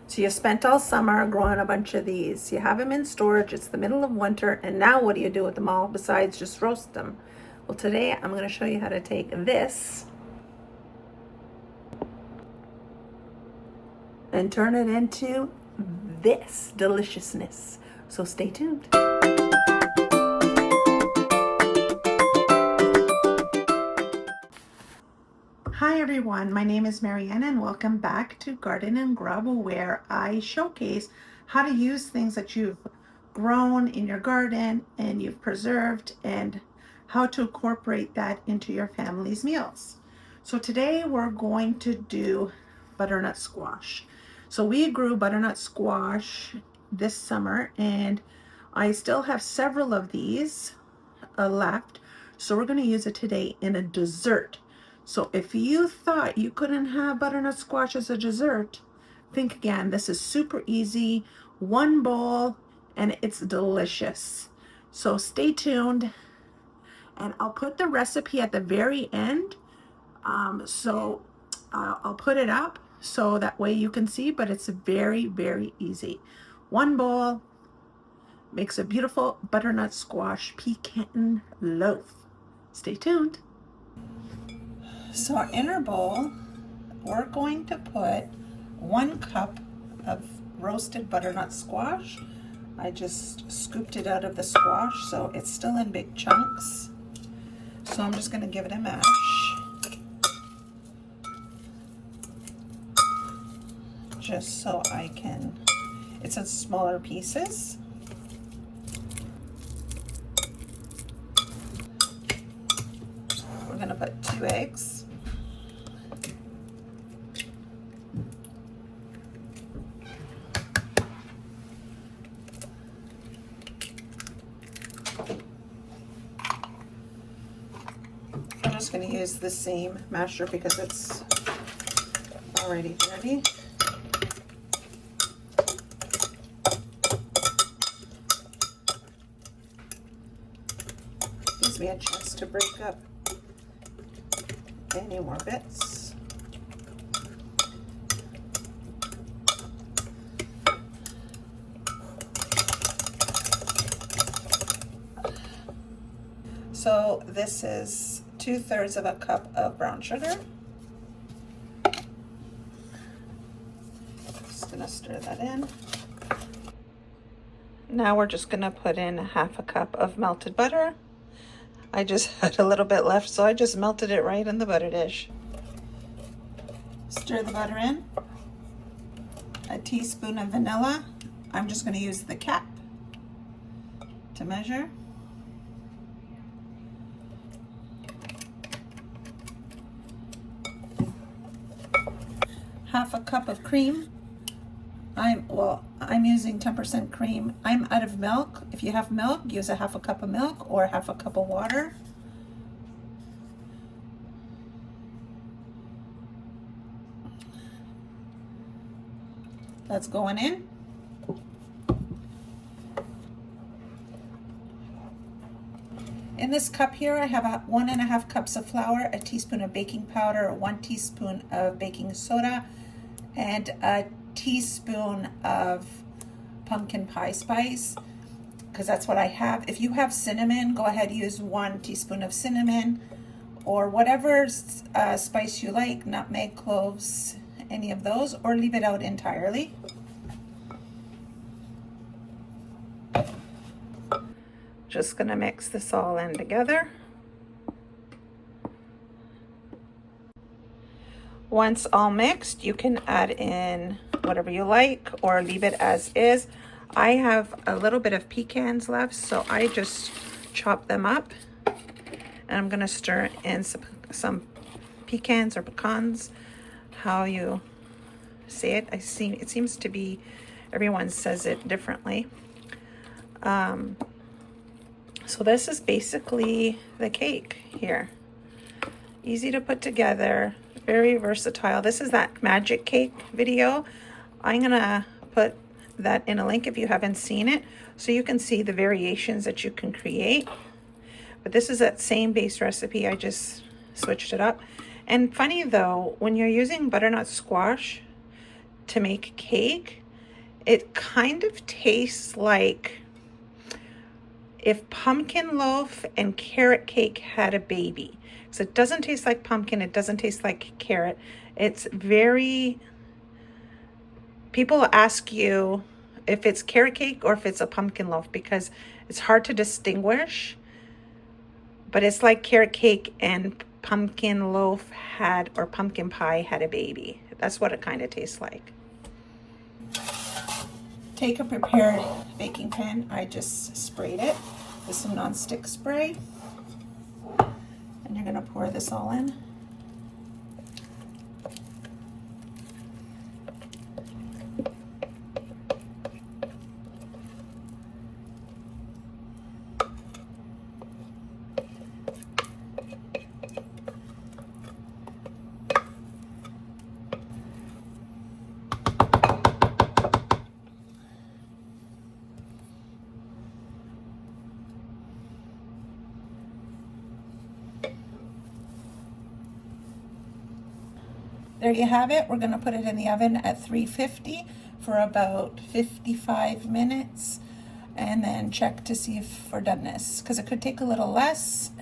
So you spent all summer growing a bunch of these. You have them in storage. It's the middle of winter. And now what do you do with them all besides just roast them? Well, today I'm going to show you how to take this and turn it into this deliciousness. So stay tuned. Hi everyone, my name is Marianne and welcome back to Garden and Grub, where I showcase how to use things that you've grown in your garden and you've preserved and how to incorporate that into your family's meals. So today we're going to do butternut squash. So we grew butternut squash this summer and I still have several of these left. So we're going to use it today in a dessert. So if you thought you couldn't have butternut squash as a dessert, think again. This is super easy, one bowl, and it's delicious. So stay tuned, and I'll put the recipe at the very end. I'll put it up so that way you can see, but it's very, very easy. One bowl makes a beautiful butternut squash pecan loaf. Stay tuned. So our inner bowl, we're going to put 1 cup of roasted butternut squash. I just scooped it out of the squash, so it's still in big chunks. So I'm just going to give it a mash. Just so I can, it's in smaller pieces. We're going to put 2 eggs. I'm just going to use the same masher because it's already ready. Gives me a chance to break up any more bits. So this is 2/3 of a cup of brown sugar. Just gonna stir that in. Now we're just gonna put in 1/2 cup of melted butter. I just had a little bit left, so I just melted it right in the butter dish. Stir the butter in. A teaspoon of vanilla. I'm just gonna use the cap to measure. 1/2 cup of cream. I'm using 10% cream. I'm out of milk. If you have milk, use 1/2 cup of milk or 1/2 cup of water. That's going in. In this cup here, I have 1.5 cups of flour, a teaspoon of baking powder, 1 teaspoon of baking soda, and a teaspoon of pumpkin pie spice, because that's what I have. If you have cinnamon, go ahead, use 1 teaspoon of cinnamon or whatever spice you like, nutmeg, cloves, any of those, or leave it out entirely. Just gonna mix this all in together. Once all mixed, you can add in whatever you like or leave it as is. I have a little bit of pecans left, so I just chop them up, and I'm gonna stir in some pecans or pecans, how you say it. It seems to be, everyone says it differently. So this is basically the cake here. Easy to put together, very versatile. This is that magic cake video. I'm gonna put that in a link if you haven't seen it, so you can see the variations that you can create. But this is that same base recipe, I just switched it up. And funny though, when you're using butternut squash, to make cake. It kind of tastes like if pumpkin loaf and carrot cake had a baby. So it doesn't taste like pumpkin, it doesn't taste like carrot. It's very, people ask you if it's carrot cake or if it's a pumpkin loaf because it's hard to distinguish, but it's like carrot cake and pumpkin loaf had, or pumpkin pie had a baby. That's what it kind of tastes like. Take a prepared baking pan. I just sprayed it with some nonstick spray. And you're gonna pour this all in. There you have it. We're gonna put it in the oven at 350 for about 55 minutes and then check to see if we're done this, because it could take a little less,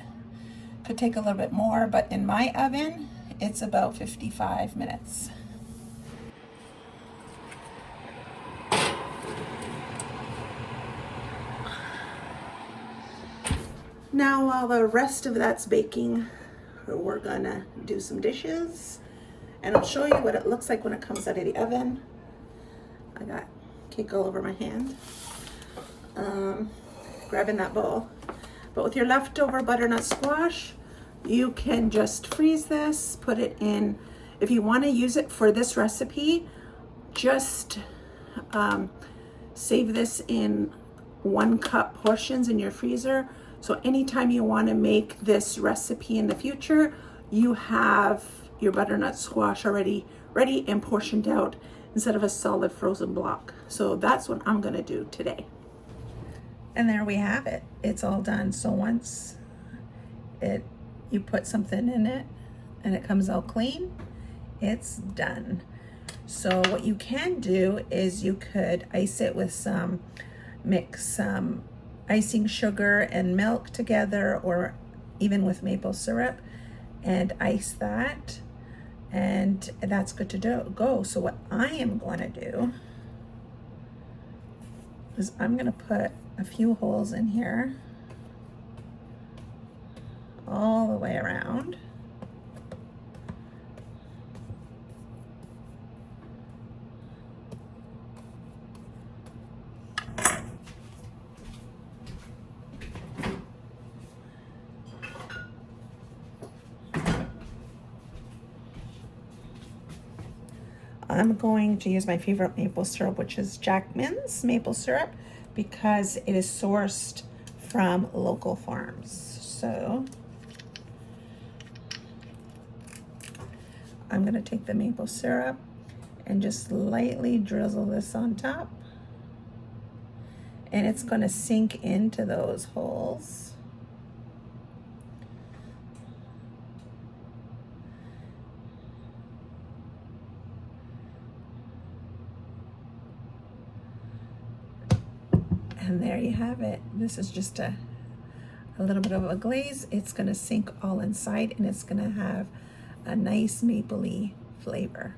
could take a little bit more, but in my oven, it's about 55 minutes. Now while the rest of that's baking, we're gonna do some dishes. And I'll show you what it looks like when it comes out of the oven. I got cake all over my hand. Grabbing that bowl. But with your leftover butternut squash, you can just freeze this, put it in. If you want to use it for this recipe, just save this in 1 cup portions in your freezer. So anytime you want to make this recipe in the future, you have your butternut squash already ready and portioned out instead of a solid frozen block. So that's what I'm gonna do today. And there we have it. It's all done. So once you put something in it and it comes out clean, it's done. So what you can do is you could ice it with mix some icing sugar and milk together, or even with maple syrup, and ice that, and that's good to go. So what I am going to do is I'm going to put a few holes in here all the way around. I'm going to use my favorite maple syrup, which is Jackman's maple syrup, because it is sourced from local farms. So I'm going to take the maple syrup and just lightly drizzle this on top, and it's going to sink into those holes. And there you have it. This is just a little bit of a glaze. It's gonna sink all inside, and it's gonna have a nice mapley flavor.